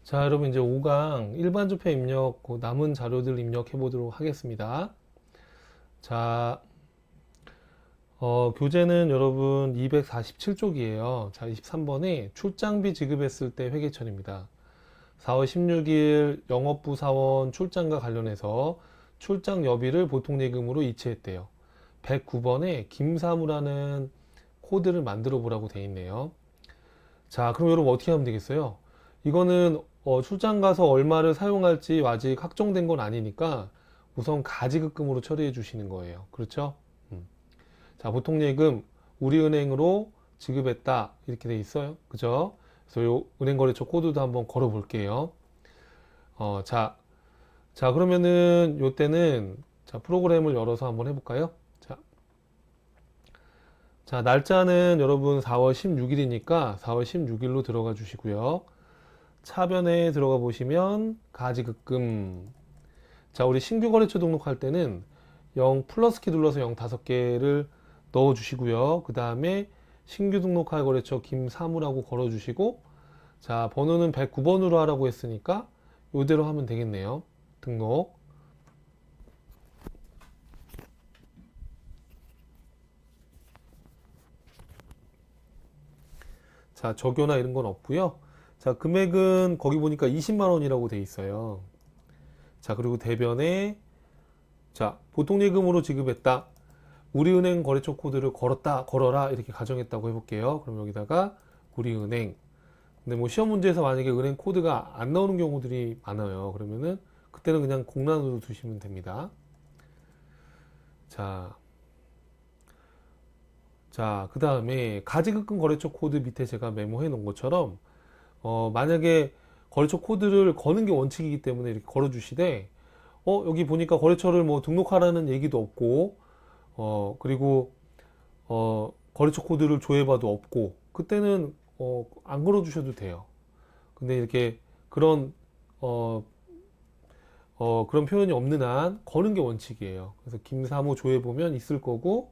자, 여러분 이제 5강 일반주표 입력, 그 남은 자료들 입력해 보도록 하겠습니다. 자, 교재는 여러분 247쪽이에요. 자, 23번에 출장비 지급했을 때 회계처리입니다. 4월 16일 영업부 사원 출장과 관련해서 출장 여비를 보통예금으로 이체했대요. 109번에 김사무라는 코드를 만들어 보라고 되어 있네요. 자, 그럼 여러분 어떻게 하면 되겠어요? 이거는 출장 가서 얼마를 사용할지 아직 확정된 건 아니니까 우선 가지급금으로 처리해 주시는 거예요. 그렇죠? 자, 보통예금 우리은행으로 지급했다 이렇게 돼 있어요. 그죠? 그래서 요 은행거래처 코드도 한번 걸어 볼게요. 자, 그러면은 요때는 자, 프로그램을 열어서 한번 해볼까요? 자, 날짜는 여러분 4월 16일이니까 4월 16일로 들어가 주시고요. 차변에 들어가 보시면 가지급금. 자, 우리 신규 거래처 등록할 때는 0 플러스 키 눌러서 0 5개를 넣어 주시고요. 그 다음에 신규 등록할 거래처 김사무라고 걸어 주시고, 자, 번호는 109번으로 하라고 했으니까 이대로 하면 되겠네요. 등록. 자, 적요나 이런 건 없고요. 자, 금액은 거기 보니까 20만 원이라고 돼 있어요. 자, 그리고 대변에 자, 보통예금으로 지급했다. 우리은행 거래처 코드를 걸어라 이렇게 가정했다고 해볼게요. 그럼 여기다가 우리은행. 근데 뭐 시험 문제에서 만약에 은행 코드가 안 나오는 경우들이 많아요. 그러면은 그때는 그냥 공란으로 두시면 됩니다. 자, 그 다음에 가지급금 거래처 코드 밑에 제가 메모해 놓은 것처럼 만약에 거래처 코드를 거는 게 원칙이기 때문에 이렇게 걸어 주시되 여기 보니까 거래처를 뭐 등록하라는 얘기도 없고 그리고 거래처 코드를 조회봐도 없고 그때는 안 걸어 주셔도 돼요. 근데 이렇게 그런 그런 표현이 없는 한 거는 게 원칙이에요. 그래서 김사무 조회 보면 있을 거고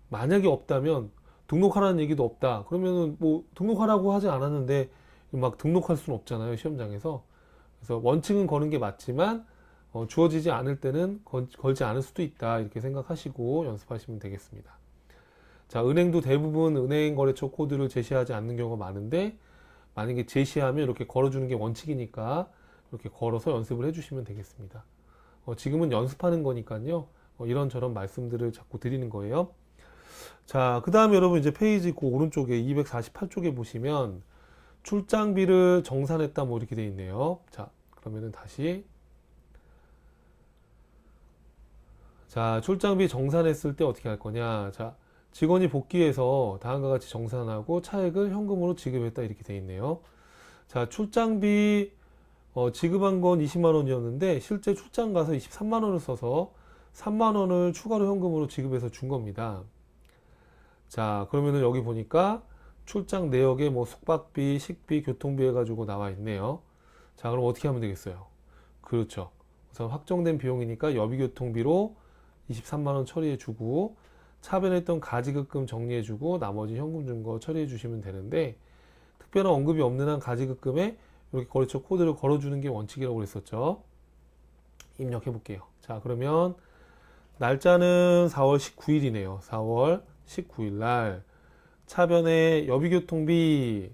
만약에 없다면 등록하라는 얘기도 없다. 그러면은 뭐 등록하라고 하지 않았는데 막 등록할 수는 없잖아요. 시험장에서. 그래서 원칙은 거는 게 맞지만 주어지지 않을 때는 걸지 않을 수도 있다. 이렇게 생각하시고 연습하시면 되겠습니다. 자, 은행도 대부분 은행 거래처 코드를 제시하지 않는 경우가 많은데 만약에 제시하면 이렇게 걸어주는 게 원칙이니까 이렇게 걸어서 연습을 해주시면 되겠습니다. 지금은 연습하는 거니까요. 이런저런 말씀들을 자꾸 드리는 거예요. 자, 그 다음에 여러분 이제 페이지 그 오른쪽에 248쪽에 보시면 출장비를 정산했다 뭐 이렇게 돼 있네요. 자, 그러면은 다시 자, 출장비 정산했을 때 어떻게 할 거냐. 자, 직원이 복귀해서 다음과 같이 정산하고 차액을 현금으로 지급했다 이렇게 돼 있네요. 자, 출장비 지급한 건 20만 원이었는데 실제 출장 가서 23만 원을 써서 3만 원을 추가로 현금으로 지급해서 준 겁니다. 자, 그러면은 여기 보니까 출장 내역에 뭐 숙박비, 식비, 교통비 해가지고 나와 있네요. 자, 그럼 어떻게 하면 되겠어요? 그렇죠. 우선 확정된 비용이니까 여비교통비로 23만 원 처리해 주고 차변했던 가지급금 정리해 주고 나머지 현금 준 거 처리해 주시면 되는데 특별한 언급이 없는 한 가지급금에 이렇게 거래처 코드를 걸어주는 게 원칙이라고 그랬었죠. 입력해 볼게요. 자, 그러면 날짜는 4월 19일이네요. 4월 19일 날 차변에 여비교통비.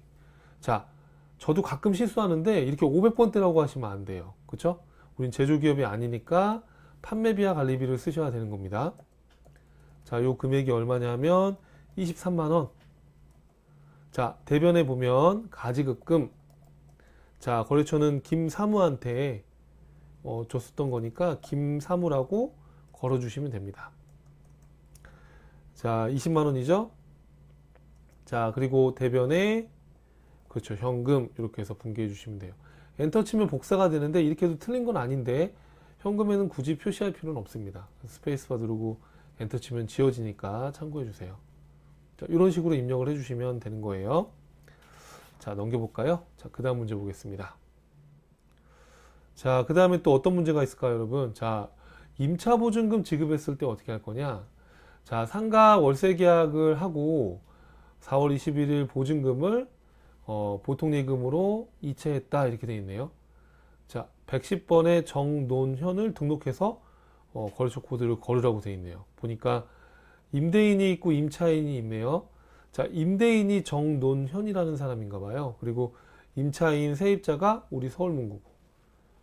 자, 저도 가끔 실수하는데 이렇게 500번대라고 하시면 안 돼요. 그쵸? 우린 제조기업이 아니니까 판매비와 관리비를 쓰셔야 되는 겁니다. 자, 요 금액이 얼마냐면 23만 원. 자, 대변에 보면 가지급금. 자, 거래처는 김사무한테 줬었던 거니까 김사무라고 걸어주시면 됩니다. 자, 20만 원이죠? 자, 그리고 대변에 그렇죠. 현금 이렇게 해서 분개해 주시면 돼요. 엔터 치면 복사가 되는데 이렇게 해도 틀린 건 아닌데 현금에는 굳이 표시할 필요는 없습니다. 스페이스바 누르고 엔터 치면 지워지니까 참고해 주세요. 자, 이런 식으로 입력을 해 주시면 되는 거예요. 자, 넘겨볼까요? 자, 그 다음 문제 보겠습니다. 자, 그 다음에 또 어떤 문제가 있을까요, 여러분? 자, 임차보증금 지급했을 때 어떻게 할 거냐? 자, 상가 월세 계약을 하고 4월 21일 보증금을 보통예금으로 이체했다 이렇게 되어 있네요. 자, 110번의 정논현을 등록해서 거래처 코드를 걸으라고 되어 있네요. 보니까 임대인이 있고 임차인이 있네요. 자, 임대인이 정논현이라는 사람인가 봐요. 그리고 임차인 세입자가 우리 서울문구고.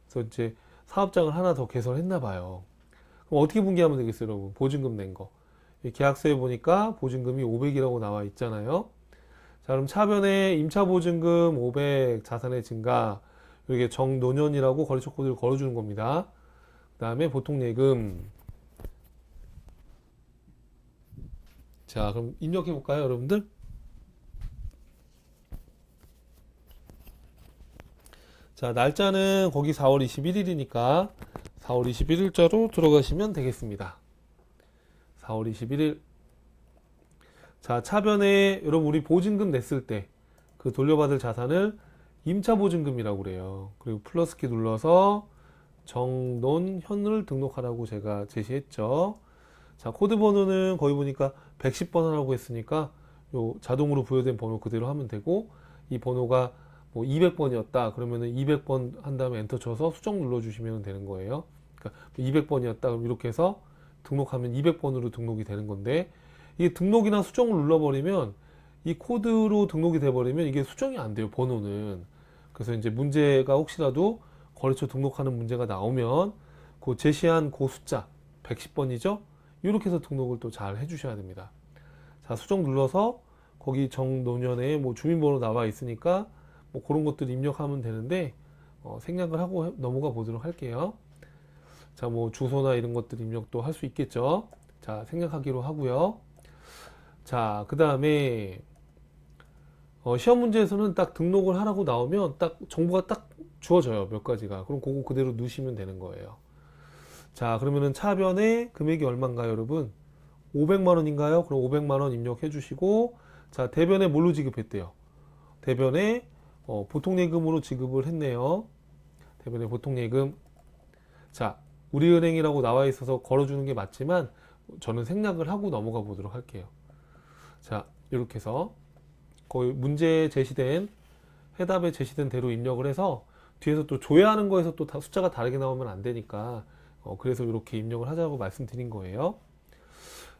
그래서 이제 사업장을 하나 더 개설했나 봐요. 그럼 어떻게 분기하면 되겠어요, 여러분? 보증금 낸 거. 계약서에 보니까 보증금이 500이라고 나와 있잖아요. 자, 그럼 차변에 임차보증금 500, 자산의 증가, 이렇게 정노년이라고 거래처 코드를 걸어주는 겁니다. 그 다음에 보통예금. 자, 그럼 입력해 볼까요, 여러분들? 자, 날짜는 거기 4월 21일이니까 4월 21일자로 들어가시면 되겠습니다. 4월 21일. 자, 차변에 여러분 우리 보증금 냈을 때 그 돌려받을 자산을 임차보증금이라고 그래요. 그리고 플러스키 눌러서 정논현을 등록하라고 제가 제시했죠. 자, 코드 번호는 거기 보니까 110번 하라고 했으니까 요 자동으로 부여된 번호 그대로 하면 되고, 이 번호가 뭐 200번이었다 그러면은 200번 한 다음에 엔터 쳐서 수정 눌러 주시면 되는 거예요. 그러니까 200번이었다 그럼 이렇게 해서 등록하면 200번으로 등록이 되는 건데, 이게 등록이나 수정을 눌러버리면 이 코드로 등록이 돼버리면 이게 수정이 안 돼요, 번호는. 그래서 이제 문제가 혹시라도 거래처 등록하는 문제가 나오면 그 제시한 그 숫자 110번이죠? 이렇게 해서 등록을 또 잘 해주셔야 됩니다. 자, 수정 눌러서 거기 정노년에 뭐 주민번호 나와 있으니까 뭐 그런 것들 입력하면 되는데, 생략을 하고 넘어가 보도록 할게요. 자, 뭐 주소나 이런 것들 입력도 할 수 있겠죠. 자, 생략하기로 하고요. 자, 그 다음에 시험 문제에서는 딱 등록을 하라고 나오면 딱 정보가 딱 주어져요, 몇 가지가. 그럼 그거 그대로 넣으시면 되는 거예요. 자, 그러면은 차변에 금액이 얼마인가요, 여러분? 500만 원인가요? 그럼 500만 원 입력해 주시고, 자, 대변에 뭘로 지급했대요? 대변에 보통예금으로 지급을 했네요. 대변에 보통예금. 자, 우리은행이라고 나와 있어서 걸어주는 게 맞지만 저는 생략을 하고 넘어가 보도록 할게요. 자, 이렇게 해서 거의 문제에 제시된, 해답에 제시된 대로 입력을 해서 뒤에서 또 조회하는 거에서 또 숫자가 다르게 나오면 안 되니까 그래서 이렇게 입력을 하자고 말씀드린 거예요.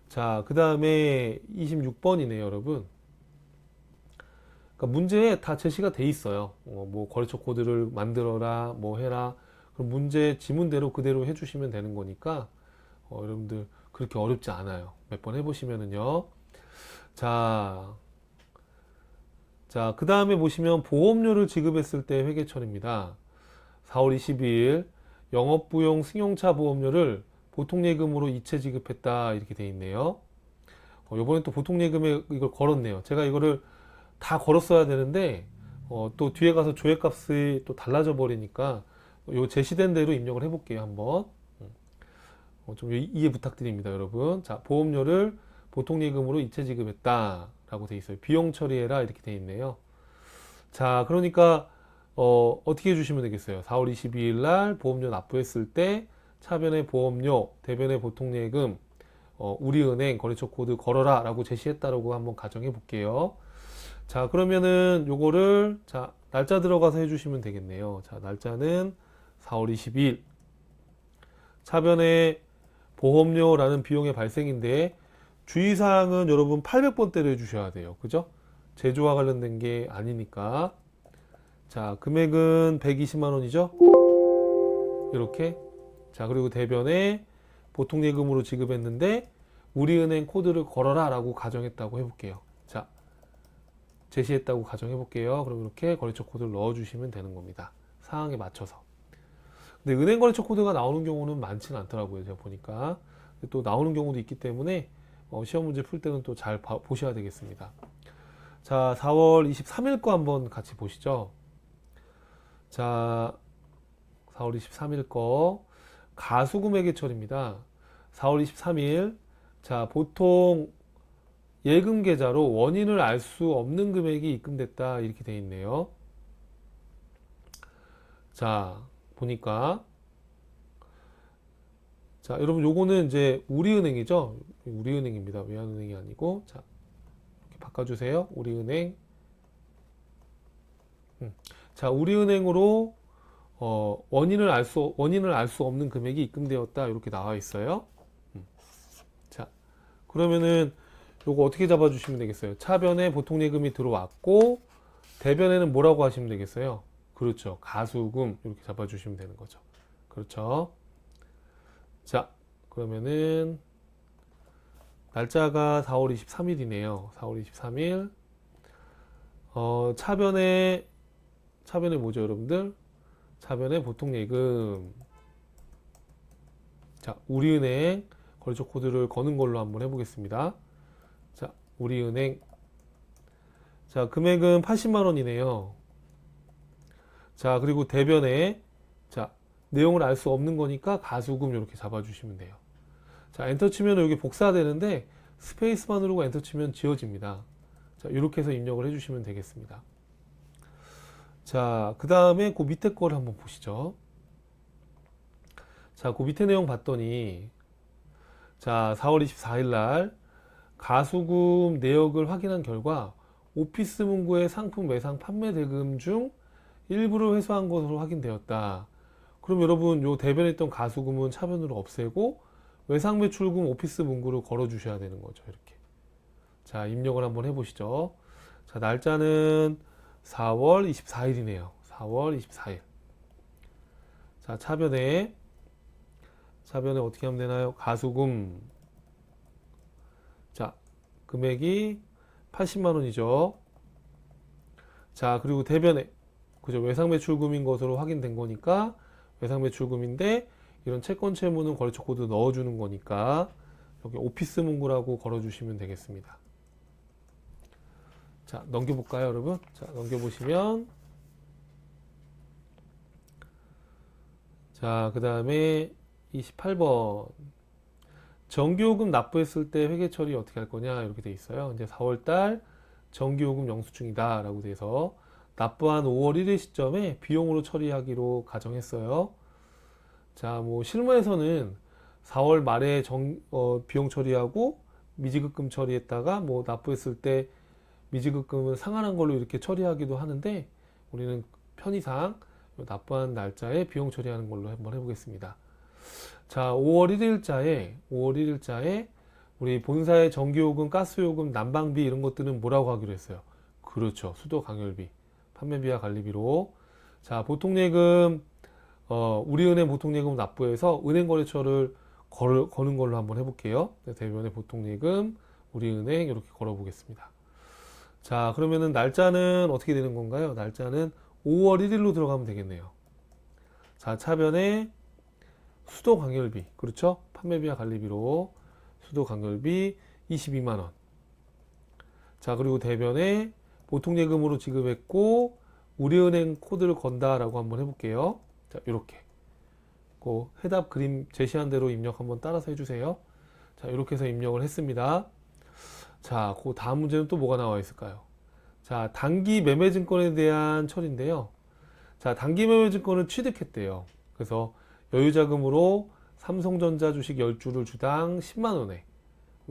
자, 그 다음에 26번이네요, 여러분. 그러니까 문제에 다 제시가 돼 있어요. 뭐 거래처 코드를 만들어라, 뭐 해라. 그럼 문제 지문대로 그대로 해주시면 되는 거니까 여러분들 그렇게 어렵지 않아요. 몇 번 해보시면은요. 자, 그 다음에 보시면 보험료를 지급했을 때 회계처리입니다. 4월 22일 영업부용 승용차 보험료를 보통예금으로 이체 지급했다 이렇게 돼 있네요. 요번에 또 보통예금에 이걸 걸었네요. 제가 이거를 다 걸었어야 되는데 또 뒤에 가서 조회값이 또 달라져 버리니까 요 제시된 대로 입력을 해볼게요, 한번. 좀 이해 부탁드립니다, 여러분. 자, 보험료를 보통예금으로 이체 지급했다 라고 돼 있어요. 비용 처리해라 이렇게 돼 있네요. 자, 그러니까 어떻게 해주시면 되겠어요? 4월 22일 날 보험료 납부했을 때 차변의 보험료, 대변의 보통예금, 우리은행 거래처 코드 걸어라 라고 제시했다라고 한번 가정해 볼게요. 자, 그러면은 요거를 자, 날짜 들어가서 해주시면 되겠네요. 자, 날짜는 4월 22일. 차변의 보험료라는 비용의 발생인데 주의사항은 여러분 800번대로 해주셔야 돼요. 그죠? 제조와 관련된 게 아니니까. 자, 금액은 120만 원이죠? 이렇게. 자, 그리고 대변에 보통예금으로 지급했는데 우리은행 코드를 걸어라 라고 가정했다고 해볼게요. 자, 제시했다고 가정해 볼게요. 그럼 이렇게 거래처 코드를 넣어 주시면 되는 겁니다. 상황에 맞춰서. 근데 은행 거래처 코드가 나오는 경우는 많지는 않더라고요, 제가 보니까. 또 나오는 경우도 있기 때문에 시험 문제 풀 때는 또 잘 보셔야 되겠습니다. 자, 4월 23일 거 한번 같이 보시죠. 자, 4월 23일 거 가수금액의 처리입니다. 4월 23일. 자, 보통 예금 계좌로 원인을 알 수 없는 금액이 입금됐다 이렇게 돼 있네요. 자, 보니까 자, 여러분 요거는 이제 우리은행이죠. 우리은행입니다. 외환은행이 아니고. 자, 이렇게 바꿔주세요. 우리은행. 자, 우리은행으로 원인을 알 수 없는 금액이 입금되었다. 이렇게 나와 있어요. 자, 그러면은 요거 어떻게 잡아주시면 되겠어요? 차변에 보통예금이 들어왔고, 대변에는 뭐라고 하시면 되겠어요? 그렇죠. 가수금. 이렇게 잡아주시면 되는 거죠. 그렇죠. 자, 그러면은, 날짜가 4월 23일이네요. 4월 23일. 차변에 뭐죠, 여러분들? 차변에 보통예금. 자, 우리은행 거래처 코드를 거는 걸로 한번 해보겠습니다. 자, 우리은행. 자, 금액은 80만 원이네요. 자, 그리고 대변에, 자, 내용을 알 수 없는 거니까 가수금 이렇게 잡아주시면 돼요. 자, 엔터 치면 여기 복사되는데 스페이스만 누르고 엔터 치면 지워집니다. 자, 이렇게 해서 입력을 해주시면 되겠습니다. 자, 그 다음에 그 밑에 거를 한번 보시죠. 자, 그 밑에 내용 봤더니, 자, 4월 24일 날 가수금 내역을 확인한 결과 오피스 문구의 상품 외상 판매 대금 중 일부를 회수한 것으로 확인되었다. 그럼 여러분, 요 대변에 있던 가수금은 차변으로 없애고 외상 매출금 오피스 문구를 걸어 주셔야 되는 거죠. 이렇게. 자, 입력을 한번 해보시죠. 자, 날짜는 4월 24일이네요. 4월 24일. 자, 차변에 어떻게 하면 되나요? 가수금. 자, 금액이 80만 원이죠. 자, 그리고 대변에, 그죠? 외상 매출금인 것으로 확인된 거니까 외상 매출금인데 이런 채권 채무는 거래처 코드 넣어주는 거니까 여기 오피스 문구라고 걸어주시면 되겠습니다. 자, 넘겨볼까요, 여러분? 자, 넘겨보시면, 자, 그 다음에 28번. 정기요금 납부했을 때 회계 처리 어떻게 할 거냐, 이렇게 돼 있어요. 이제 4월달 정기요금 영수증이다 라고 돼서 납부한 5월 1일 시점에 비용으로 처리하기로 가정했어요. 자, 뭐 실무에서는 4월 말에 비용 처리하고 미지급금 처리했다가 뭐 납부했을 때 미지급금은 상환한 걸로 이렇게 처리하기도 하는데, 우리는 편의상 납부한 날짜에 비용 처리하는 걸로 한번 해보겠습니다. 자, 5월 1일자에 우리 본사의 전기요금, 가스요금, 난방비 이런 것들은 뭐라고 하기로 했어요? 그렇죠. 수도 강열비, 판매비와 관리비로. 자, 보통예금, 우리은행 보통예금 납부해서 은행거래처를 거는 걸로 한번 해볼게요. 대변에 보통예금, 우리은행 이렇게 걸어보겠습니다. 자, 그러면은 날짜는 어떻게 되는 건가요? 날짜는 5월 1일로 들어가면 되겠네요. 자, 차변에 수도 강열비, 그렇죠? 판매비와 관리비로 수도 강열비 22만원. 자, 그리고 대변에 보통예금으로 지급했고 우리은행 코드를 건다라고 한번 해볼게요. 자, 이렇게 그 해답 그림 제시한 대로 입력 한번 따라서 해주세요. 자, 이렇게 해서 입력을 했습니다. 자, 그 다음 문제는 또 뭐가 나와 있을까요? 자, 단기 매매증권에 대한 처리인데요. 자, 단기 매매증권을 취득했대요. 그래서 여유자금으로 삼성전자 주식 10주를 주당 10만원에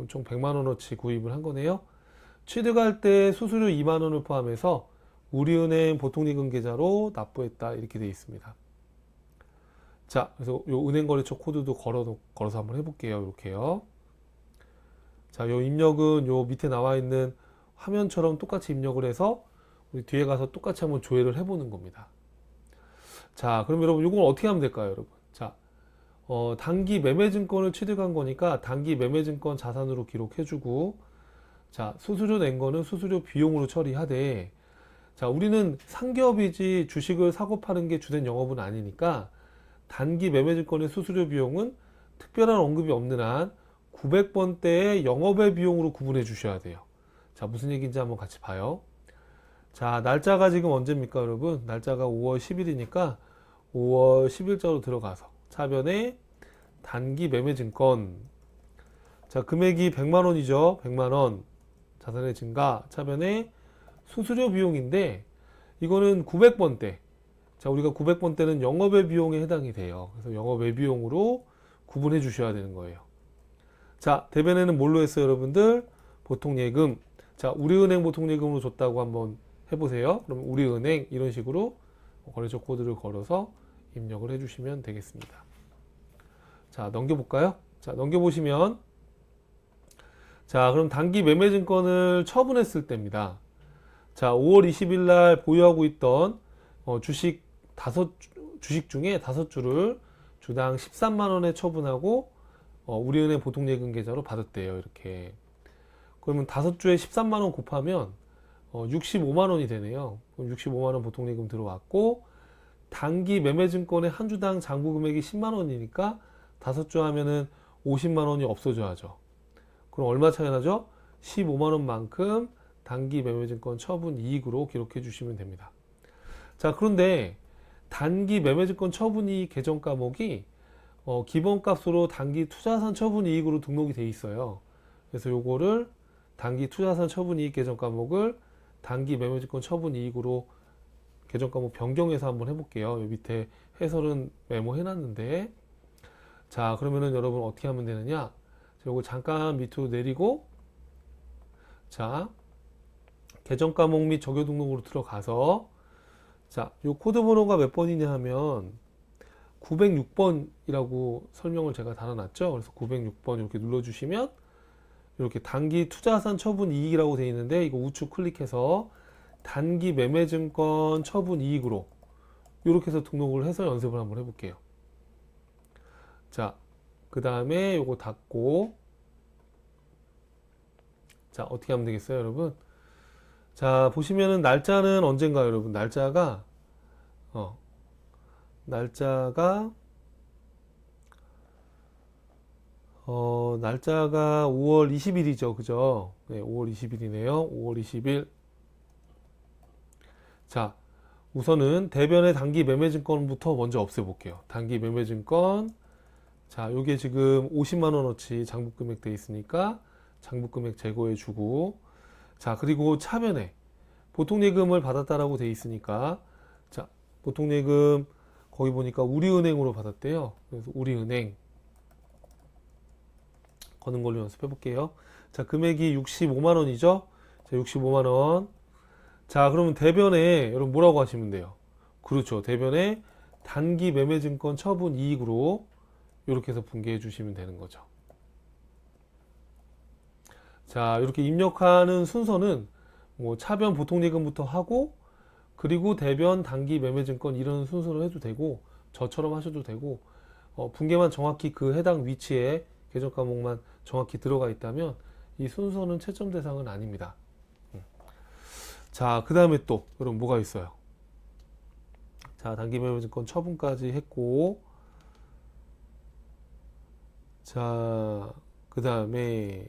총 100만원어치 구입을 한 거네요. 취득할 때 수수료 2만원을 포함해서 우리은행 보통예금 계좌로 납부했다. 이렇게 되어 있습니다. 자, 그래서 요 은행거래처 코드도 걸어서 한번 해볼게요. 이렇게요. 자, 요 입력은 요 밑에 나와 있는 화면처럼 똑같이 입력을 해서 우리 뒤에 가서 똑같이 한번 조회를 해보는 겁니다. 자, 그럼 여러분 이건 어떻게 하면 될까요, 여러분? 자, 단기 매매증권을 취득한 거니까 단기 매매증권 자산으로 기록해주고, 자, 수수료 낸 거는 수수료 비용으로 처리하되, 자, 우리는 상기업이지 주식을 사고 파는 게 주된 영업은 아니니까 단기 매매증권의 수수료 비용은 특별한 언급이 없는 한 900번대의 영업의 비용으로 구분해 주셔야 돼요. 자, 무슨 얘기인지 한번 같이 봐요. 자, 날짜가 지금 언제입니까, 여러분? 날짜가 5월 10일이니까 5월 10일자로 들어가서 차변에 단기 매매증권. 자, 금액이 100만원이죠. 100만원. 자산의 증가. 차변에 수수료 비용인데 이거는 900번대. 자, 우리가 900번대는 영업의 비용에 해당이 돼요. 그래서 영업의 비용으로 구분해 주셔야 되는 거예요. 자, 대변에는 뭘로 했어요, 여러분들? 보통예금. 자, 우리은행 보통예금으로 줬다고 한번 해보세요. 그럼 우리은행 이런 식으로 거래처 코드를 걸어서 입력을 해주시면 되겠습니다. 자, 넘겨볼까요? 자, 넘겨보시면 자, 그럼 단기 매매증권을 처분했을 때입니다. 자, 5월 20일 날 보유하고 있던 주식 중에 5주를 주당 13만 원에 처분하고 우리은행 보통예금 계좌로 받았대요. 이렇게. 그러면 5주에 13만 원 곱하면 65만 원이 되네요. 그럼 65만 원 보통예금 들어왔고 단기 매매증권의 한 주당 장부 금액이 10만 원이니까 5주 하면은 50만 원이 없어져야죠. 그럼 얼마 차이 나죠? 15만 원만큼 단기 매매증권 처분 이익으로 기록해 주시면 됩니다. 자, 그런데 단기 매매증권 처분 이익 계정 과목이 기본값으로 단기 투자산 처분 이익으로 등록이 돼 있어요. 그래서 요거를 단기 투자산 처분 이익 계정 과목을 단기 매매증권 처분 이익으로 계정 과목 변경해서 한번 해볼게요. 여기 밑에 해설은 메모해 놨는데, 자, 그러면은 여러분 어떻게 하면 되느냐? 요거 잠깐 밑으로 내리고, 자, 계정 과목 및 적용 등록으로 들어가서, 자, 요 코드 번호가 몇 번이냐 하면 906번이라고 설명을 제가 달아놨죠. 그래서 906번 이렇게 눌러주시면 이렇게 단기 투자산 처분 이익이라고 되어 있는데, 이거 우측 클릭해서 단기 매매증권 처분 이익으로 이렇게 해서 등록을 해서 연습을 한번 해볼게요. 자, 그 다음에 요거 닫고, 자, 어떻게 하면 되겠어요, 여러분? 자, 보시면은 날짜는 언젠가요, 여러분? 날짜가 5월 20일이죠. 그죠? 네, 5월 20일이네요. 5월 20일. 자, 우선은 대변의 단기 매매증권부터 먼저 없애볼게요. 단기 매매증권. 자, 요게 지금 50만원어치 장부금액 돼 있으니까 장부금액 제거해주고, 자, 그리고 차변에 보통예금을 받았다라고 돼 있으니까, 자, 보통예금 거기 보니까 우리은행으로 받았대요. 그래서 우리은행 거는 걸로 연습해 볼게요. 자, 금액이 65만원이죠. 자, 65만원. 자, 그러면 대변에 여러분 뭐라고 하시면 돼요? 그렇죠. 대변에 단기 매매증권 처분 이익으로 이렇게 해서 분개해 주시면 되는 거죠. 자, 이렇게 입력하는 순서는 뭐 차변 보통예금부터 하고, 그리고 대변 단기 매매증권 이런 순서로 해도 되고, 저처럼 하셔도 되고, 분개만 정확히 그 해당 위치에 계정 과목만 정확히 들어가 있다면 이 순서는 채점 대상은 아닙니다. 자, 그 다음에 또 여러분 뭐가 있어요? 자, 단기 매매증권 처분까지 했고, 자, 그 다음에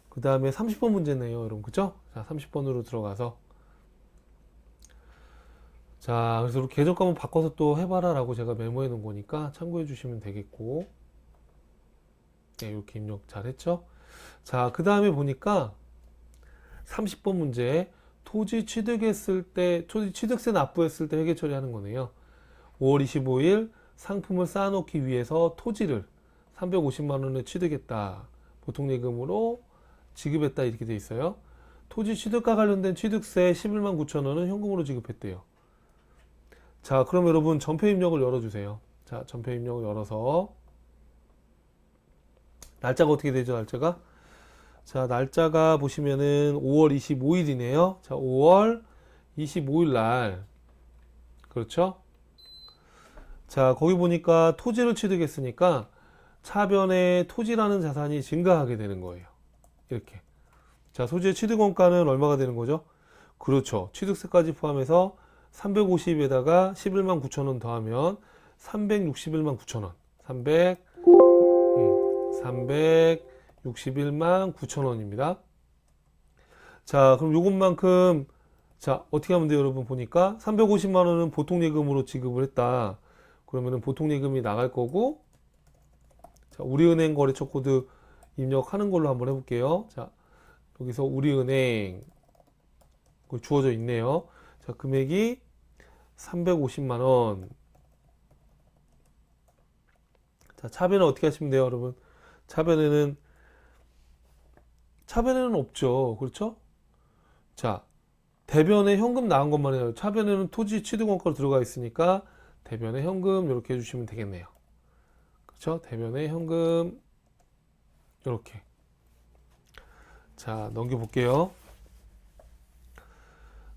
30번 문제네요, 여러분. 그죠? 자, 30번으로 들어가서, 자, 그래서 이렇게 계정 과목 바꿔서 또 해봐라 라고 제가 메모해 놓은 거니까 참고해 주시면 되겠고, 네, 이렇게 입력 잘 했죠? 자, 그 다음에 보니까 30번 문제, 토지 취득세 납부했을 때 회계 처리하는 거네요. 5월 25일 상품을 쌓아놓기 위해서 토지를 350만 원에 취득했다. 보통예금으로 지급했다. 이렇게 돼 있어요. 토지 취득과 관련된 취득세 11만 9천 원은 현금으로 지급했대요. 자, 그럼 여러분 전표 입력을 열어주세요. 자, 전표 입력을 열어서 날짜가 어떻게 되죠? 날짜가? 자, 날짜가 보시면은 5월 25일이네요. 자, 5월 25일 날. 그렇죠? 자, 거기 보니까 토지를 취득했으니까 차변에 토지라는 자산이 증가하게 되는 거예요. 이렇게. 자, 토지의 취득원가는 얼마가 되는 거죠? 그렇죠. 취득세까지 포함해서 350에다가 11만 9천 원 더하면 361만 9천 원. 361만 9천 원입니다. 자, 그럼 요것만큼, 자, 어떻게 하면 돼요, 여러분? 보니까 350만 원은 보통예금으로 지급을 했다. 그러면은 보통예금이 나갈 거고, 자, 우리은행 거래처 코드 입력하는 걸로 한번 해볼게요. 자, 여기서 우리은행 주어져 있네요. 자, 금액이 350만 원. 자, 차변은 어떻게 하시면 돼요, 여러분? 차변에는 없죠. 그렇죠? 자, 대변에 현금 나온 것만 해요. 차변에는 토지 취득원가로 들어가 있으니까 대변에 현금 이렇게 해주시면 되겠네요. 그렇죠? 대변에 현금 이렇게. 자, 넘겨볼게요.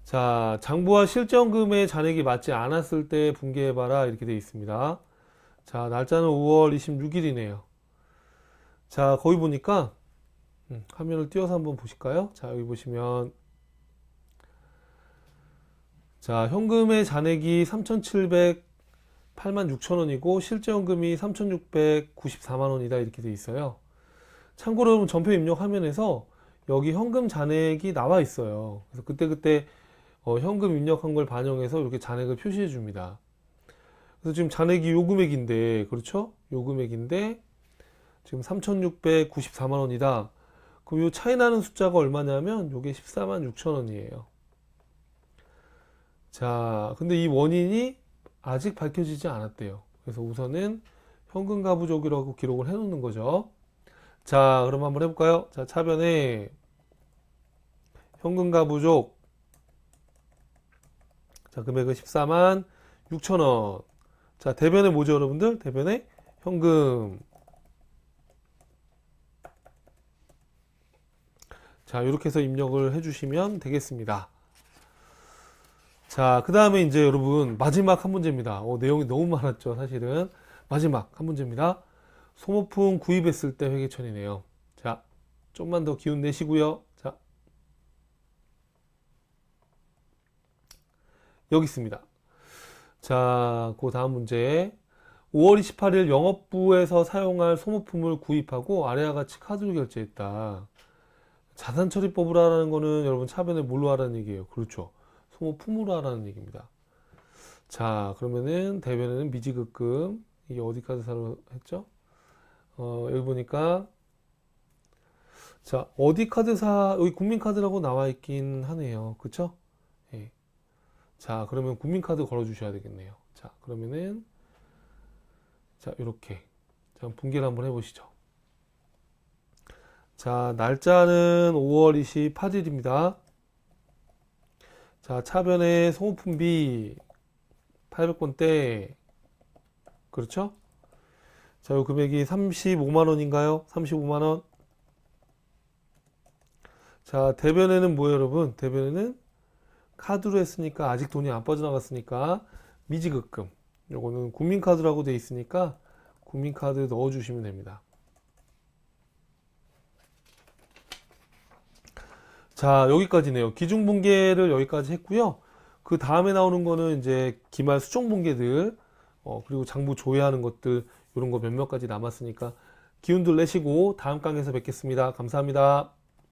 자, 장부와 실제연금의 잔액이 맞지 않았을 때 분개해봐라 이렇게 되어 있습니다. 자, 날짜는 5월 26일이네요. 자, 거기 보니까 화면을 띄워서 한번 보실까요? 자, 여기 보시면 자, 현금의 잔액이 3,708만 6천 원이고 실제연금이 3,694만 원이다 이렇게 되어 있어요. 참고로 여러분 전표 입력 화면에서 여기 현금 잔액이 나와 있어요. 그래서 그때그때 현금 입력한 걸 반영해서 이렇게 잔액을 표시해 줍니다. 그래서 지금 잔액이 요 금액인데, 그렇죠? 요 금액인데 지금 3,694만 원이다. 그럼 요 차이 나는 숫자가 얼마냐면 요게 14만 6천 원이에요. 자, 근데 이 원인이 아직 밝혀지지 않았대요. 그래서 우선은 현금 가부족이라고 기록을 해 놓는 거죠. 자, 그럼 한번 해볼까요? 자, 차변에 현금 가부족. 자, 금액은 14만 6천 원. 자, 대변에 뭐죠, 여러분들? 대변에 현금. 자, 이렇게 해서 입력을 해주시면 되겠습니다. 자, 그 다음에 이제 여러분, 마지막 한 문제입니다. 내용이 너무 많았죠, 사실은. 마지막 한 문제입니다. 소모품 구입했을 때 회계처리네요. 자, 좀만 더 기운 내시고요. 자, 여기 있습니다. 자, 그 다음 문제. 5월 28일 영업부에서 사용할 소모품을 구입하고 아래와 같이 카드로 결제했다. 자산처리법을 하라는 거는 여러분 차변에 뭘로 하라는 얘기예요? 그렇죠. 소모품으로 하라는 얘기입니다. 자, 그러면은 대변에는 미지급금. 이게 어디 카드사로 했죠? 여기 보니까 자, 어디 카드사, 여기 국민카드라고 나와 있긴 하네요. 그쵸? 예. 자, 그러면 국민카드 걸어 주셔야 되겠네요. 자, 그러면은 자, 이렇게. 자, 분개를 한번 해보시죠. 자, 날짜는 5월 28일입니다. 자, 차변에 소모품비 800번대. 그렇죠? 자, 이 금액이 35만 원인가요? 35만 원. 자, 대변에는 뭐예요, 여러분? 대변에는 카드로 했으니까 아직 돈이 안 빠져나갔으니까 미지급금. 요거는 국민카드라고 돼 있으니까 국민카드 넣어주시면 됩니다. 자, 여기까지네요. 기준분개를 여기까지 했고요. 그 다음에 나오는 거는 이제 기말 수정분개들, 그리고 장부 조회하는 것들, 이런 거 몇몇 가지 남았으니까 기운들 내시고 다음 강의에서 뵙겠습니다. 감사합니다.